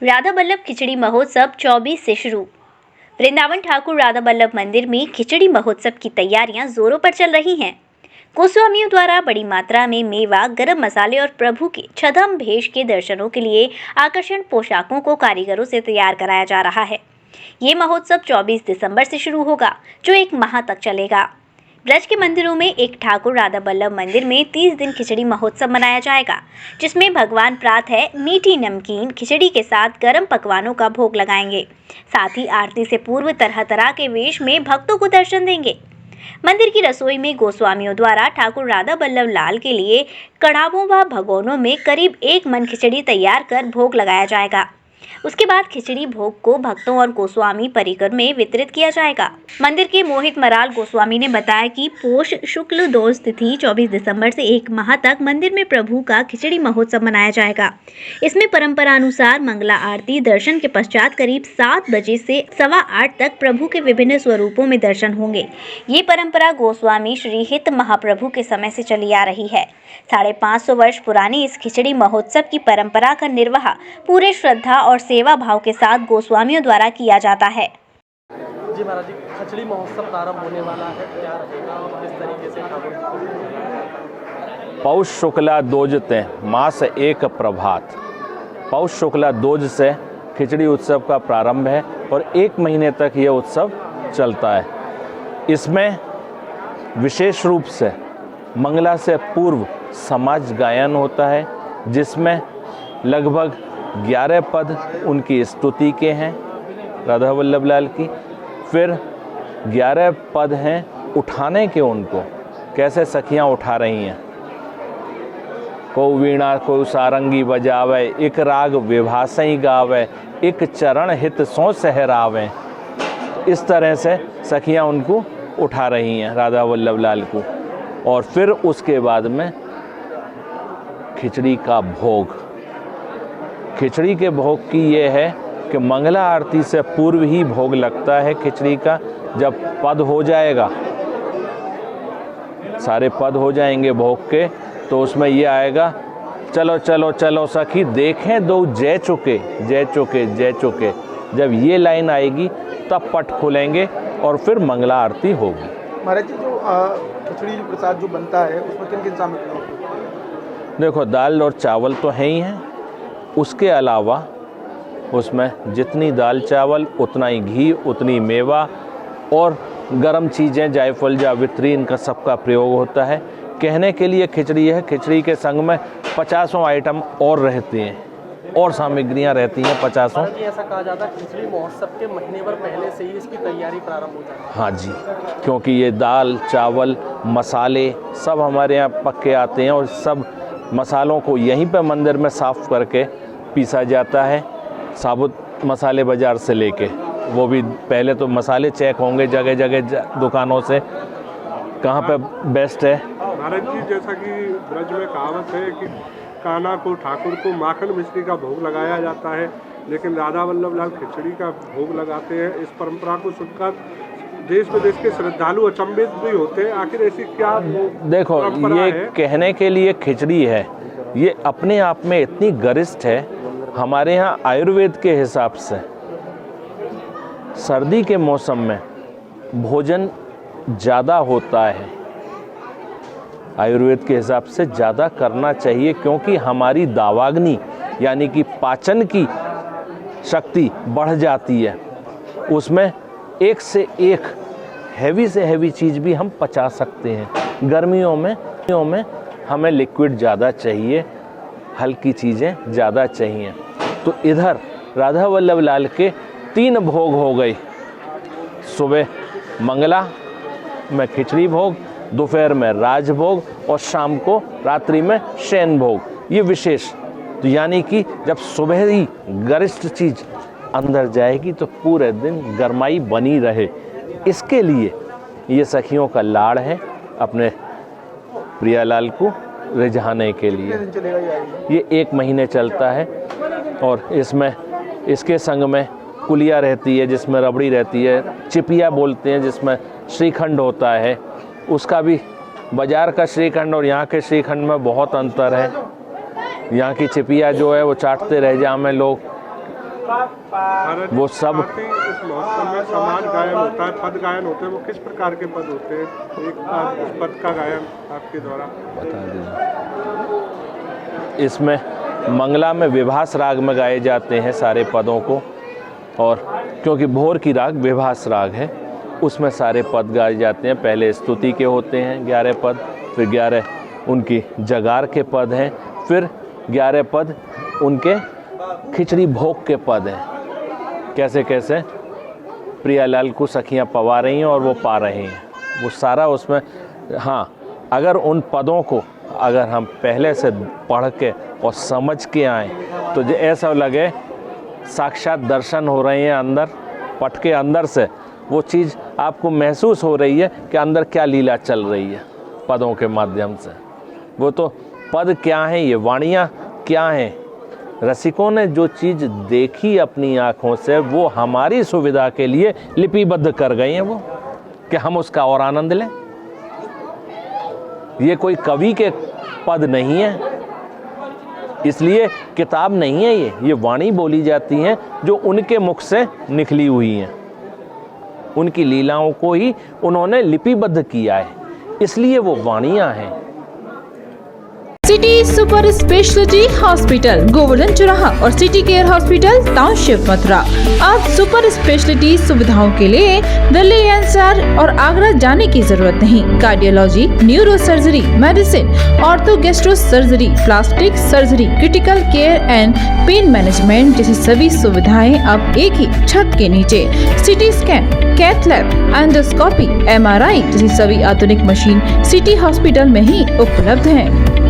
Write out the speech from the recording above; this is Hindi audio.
राधा वल्लभ खिचड़ी महोत्सव 24 से शुरू। वृंदावन ठाकुर राधा वल्लभ मंदिर में खिचड़ी महोत्सव की तैयारियां जोरों पर चल रही हैं। गोस्वामियों द्वारा बड़ी मात्रा में मेवा, गरम मसाले और प्रभु के छद्म भेष के दर्शनों के लिए आकर्षण पोशाकों को कारीगरों से तैयार कराया जा रहा है। ये महोत्सव 24 दिसंबर से शुरू होगा, जो 1 माह तक चलेगा। ब्रज के मंदिरों में एक ठाकुर राधा वल्लभ मंदिर में 30 दिन खिचड़ी महोत्सव मनाया जाएगा, जिसमें भगवान प्रातः मीठी नमकीन खिचड़ी के साथ गर्म पकवानों का भोग लगाएंगे। साथ ही आरती से पूर्व तरह तरह के वेश में भक्तों को दर्शन देंगे। मंदिर की रसोई में गोस्वामियों द्वारा ठाकुर राधा वल्लभ लाल के लिए कड़ावों व भगोनों में करीब 1 मन खिचड़ी तैयार कर भोग लगाया जाएगा। उसके बाद खिचड़ी भोग को भक्तों और गोस्वामी परिकर में वितरित किया जाएगा। मंदिर के मोहित मराल गोस्वामी ने बताया कि पोष शुक्ल 2 तिथि 24 दिसंबर से 1 माह तक मंदिर में प्रभु का खिचड़ी महोत्सव मनाया जाएगा। इसमें परंपरा अनुसार मंगला आरती दर्शन के पश्चात करीब 7 बजे से 7:15 तक प्रभु के विभिन्न स्वरूपों में दर्शन होंगे। ये परंपरा गोस्वामी श्री हित महाप्रभु के समय से चली आ रही है। 550 वर्ष पुरानी इस खिचड़ी महोत्सव की परंपरा का निर्वाह पूरे श्रद्धा और सेवा भाव के साथ गोस्वामियों द्वारा किया जाता है। जी महाराज जी, खिचड़ी महोत्सव प्रारंभ होने वाला है, क्या रहेगा और किस तरीके से ठाकुर? पौष शुक्ला दोज ते मास एक प्रभात। पौष शुक्ला दोज से खिचड़ी उत्सव का प्रारंभ है और 1 महीने तक यह उत्सव चलता है। इसमें विशेष रूप से मंगला से पूर्व समाज गायन होता है, जिसमें लगभग 11 पद उनकी स्तुति के हैं राधा वल्लभ लाल की। फिर 11 पद हैं उठाने के, उनको कैसे सखियां उठा रही हैं। को वीणा को सारंगी बजावे, एक राग विभासई गावे, एक चरण हित सो सहरावे। इस तरह से सखियां उनको उठा रही हैं राधा वल्लभ लाल को। और फिर उसके बाद में खिचड़ी का भोग। खिचड़ी के भोग की ये है कि मंगला आरती से पूर्व ही भोग लगता है खिचड़ी का। जब पद हो जाएगा, सारे पद हो जाएंगे भोग के, तो उसमें ये आएगा, चलो चलो चलो सखी देखें दो जय चुके जय चुके जय चुके। जब ये लाइन आएगी तब पट खुलेंगे और फिर मंगला आरती होगी। महाराज जी, जो खिचड़ी जो प्रसाद जो बनता है उसमें किन किन सामग्री होती है? देखो, दाल और चावल तो है ही हैं, उसके अलावा उसमें जितनी दाल चावल उतना ही घी, उतनी मेवा और गरम चीज़ें जायफल जावित्री, इनका सबका प्रयोग होता है। कहने के लिए खिचड़ी है, खिचड़ी के संग में 50 आइटम और रहते हैं और सामग्रियां रहती हैं 50। ऐसा कहा जाता है खिचड़ी महोत्सव के महीने भर पहले से ही इसकी तैयारी प्रारंभ हो जाती है। हाँ जी, क्योंकि ये दाल चावल मसाले सब हमारे यहाँ पक्के आते हैं और सब मसालों को यहीं पे मंदिर में साफ़ करके पीसा जाता है। साबुत मसाले बाज़ार से लेके, वो भी पहले तो मसाले चेक होंगे जगह जगह दुकानों से कहाँ पे बेस्ट है। महाराज जी, जैसा कि ब्रज में कहावत है कि कान्हा को ठाकुर को माखन मिश्री का भोग लगाया जाता है, लेकिन राधा वल्लभ लाल खिचड़ी का भोग लगाते हैं। इस परंपरा को सुनकर देश विदेश के श्रद्धालु अचंभित भी होते हैं। आखिर ऐसी क्या देखो, ये कहने के लिए खिचड़ी है, ये अपने आप में इतनी गरिष्ठ है। हमारे यहाँ आयुर्वेद के हिसाब से सर्दी के मौसम में भोजन ज़्यादा होता है, आयुर्वेद के हिसाब से ज़्यादा करना चाहिए, क्योंकि हमारी दावाग्नि यानी कि पाचन की शक्ति बढ़ जाती है। उसमें एक से एक हैवी से हैवी चीज़ भी हम पचा सकते हैं। गर्मियों में हमें लिक्विड ज़्यादा चाहिए, हल्की चीज़ें ज़्यादा चाहिए। तो इधर राधा वल्लभ लाल के 3 भोग हो गए। सुबह मंगला में खिचड़ी भोग, दोपहर में राजभोग और शाम को रात्रि में शयन भोग। ये विशेष, तो यानी कि जब सुबह ही गरिष्ठ चीज़ अंदर जाएगी तो पूरे दिन गरमाई बनी रहे। इसके लिए ये सखियों का लाड़ है अपने प्रियालाल को रिझाने के लिए। ये 1 महीने चलता है और इसमें इसके संग में कुलिया रहती है, जिसमें रबड़ी रहती है, चिपिया बोलते हैं जिसमें श्रीखंड होता है। उसका भी बाज़ार का श्रीखंड और यहाँ के श्रीखंड में बहुत अंतर है। यहाँ की चिपिया जो है वो चाटते रह जाएं लोग, वो सब इस महोत्सव में समाज गायन होता है, पद गायन होते हैं, वो किस प्रकार के पद होते हैं? एक पद का गायन आपके द्वारा बता दीजिए। इसमें मंगला में विभास राग में गाए जाते हैं सारे पदों को, और क्योंकि भोर की राग विभास राग है, उसमें सारे पद गाए जाते हैं। पहले स्तुति के होते हैं 11 पद, फिर 11 उनकी जगार के पद हैं, फिर 11 पद उनके खिचड़ी भोग के पद हैं। कैसे कैसे प्रियालाल को सखियाँ पवा रही हैं और वो पा रहे हैं, वो सारा उसमें। हाँ, अगर उन पदों को अगर हम पहले से पढ़ के और समझ के आएँ तो जो ऐसा लगे साक्षात दर्शन हो रहे हैं अंदर, पट के अंदर से वो चीज़ आपको महसूस हो रही है कि अंदर क्या लीला चल रही है पदों के माध्यम से। वो तो पद क्या हैं, ये वाणियाँ क्या हैं, रसिकों ने जो चीज़ देखी अपनी आँखों से वो हमारी सुविधा के लिए लिपिबद्ध कर गए हैं, वो कि हम उसका और आनंद लें। ये कोई कवि के पद नहीं है, इसलिए किताब नहीं है, ये वाणी बोली जाती हैं जो उनके मुख से निकली हुई हैं। उनकी लीलाओं को ही उन्होंने लिपिबद्ध किया है, इसलिए वो वाणियाँ हैं। City super speciality hospital, Govardhan चौराहा और city care hospital, township, Mathura. अब सुपर स्पेशलिटी सुविधाओं के लिए दिल्ली एनसीआर और आगरा जाने की जरूरत नहीं। Cardiology, neurosurgery, medicine, ortho gastro surgery, plastic surgery, critical care and pain management जैसी सभी सुविधाएं अब एक ही छत के नीचे। CT scan, cath lab, endoscopy, MRI जैसी सभी आधुनिक मशीन सिटी हॉस्पिटल में ही उपलब्ध हैं।